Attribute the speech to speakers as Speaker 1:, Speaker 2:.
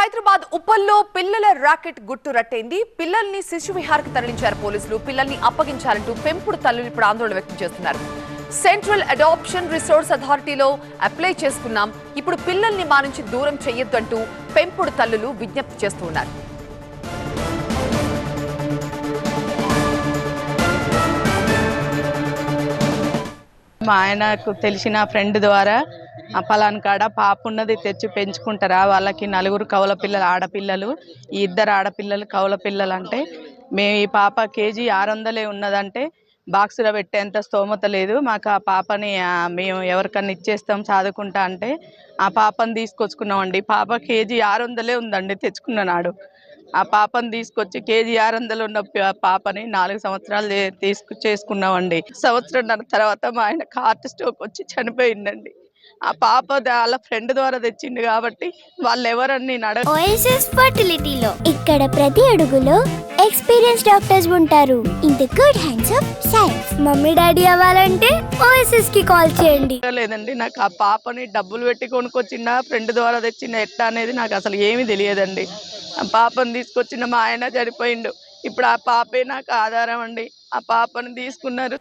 Speaker 1: హైదరాబాద్ ఉప్పల్లో పిల్లల రాకెట్ గుట్టు రట్టయింది. పిల్లల్ని శిశు విహార్కి తరలించారు పోలీసులు. పిల్లల్ని అప్పగించాలంటూ పెంపుడు తల్లులు ఇప్పుడు ఆందోళన వ్యక్తం చేస్తున్నారు. సెంట్రల్ అడాప్షన్ రిసోర్స్ అథారిటీలో అప్లై చేసుకున్నాం, ఇప్పుడు పిల్లల్ని మా నుంచి దూరం చేయొద్దంటూ పెంపుడు తల్లులు విజ్ఞప్తి చేస్తున్నారు.
Speaker 2: మా ఆయనకు తెలిసిన ఫ్రెండ్ ద్వారా పలానా కాడ పాప ఉన్నది తెచ్చి పెంచుకుంటారా, వాళ్ళకి 4 కవల పిల్లలు ఆడపిల్లలు, ఈ 2 ఆడపిల్లలు కవల పిల్లలు అంటే మేము ఈ పాప కేజీ 600 ఉన్నదంటే బాక్సులో పెట్టేంత స్తోమత లేదు మాకు. ఆ పాపని మేము ఎవరికన్నా ఇచ్చేస్తాం చదువుకుంటా అంటే ఆ పాపని తీసుకొచ్చుకున్నామండి. పాప కేజీ 600 ఉందండి తెచ్చుకున్నాడు. ఆ పాపని తీసుకొచ్చి కేజీ 600 ఉన్న పాపని 4 సంవత్సరాలు చేసుకున్నామండి. సంవత్సరంన్నర తర్వాత మా ఆయన హార్ట్ స్ట్రోక్ వచ్చి చనిపోయిందండి. ఆ పాప వాళ్ళ ఫ్రెండ్ ద్వారా తెచ్చిండు కాబట్టి వాళ్ళు ఎవరని
Speaker 3: ఓఎస్ఎస్ ఫర్టిలిటీలో ఇక్కడ ప్రతి అడుగులో ఎక్స్పీరియన్స్ డాక్టర్స్ ఉంటారు. In the good hands of science. Mummy daddy అవ్వాలంటే ఓఎస్ఎస్ కి కాల్ చేయండి.
Speaker 2: లేదండి, నాకు ఆ పాపని డబ్బులు పెట్టి కొనుక్కొచ్చిన ఫ్రెండ్ ద్వారా తెచ్చిన ఎట్లా అనేది నాకు అసలు ఏమీ తెలియదండి. ఆ పాపను తీసుకొచ్చిన మా ఆయన చనిపోయిండు. ఇప్పుడు ఆ పాపే నాకు ఆధారం అండి. ఆ పాపను తీసుకున్నారు.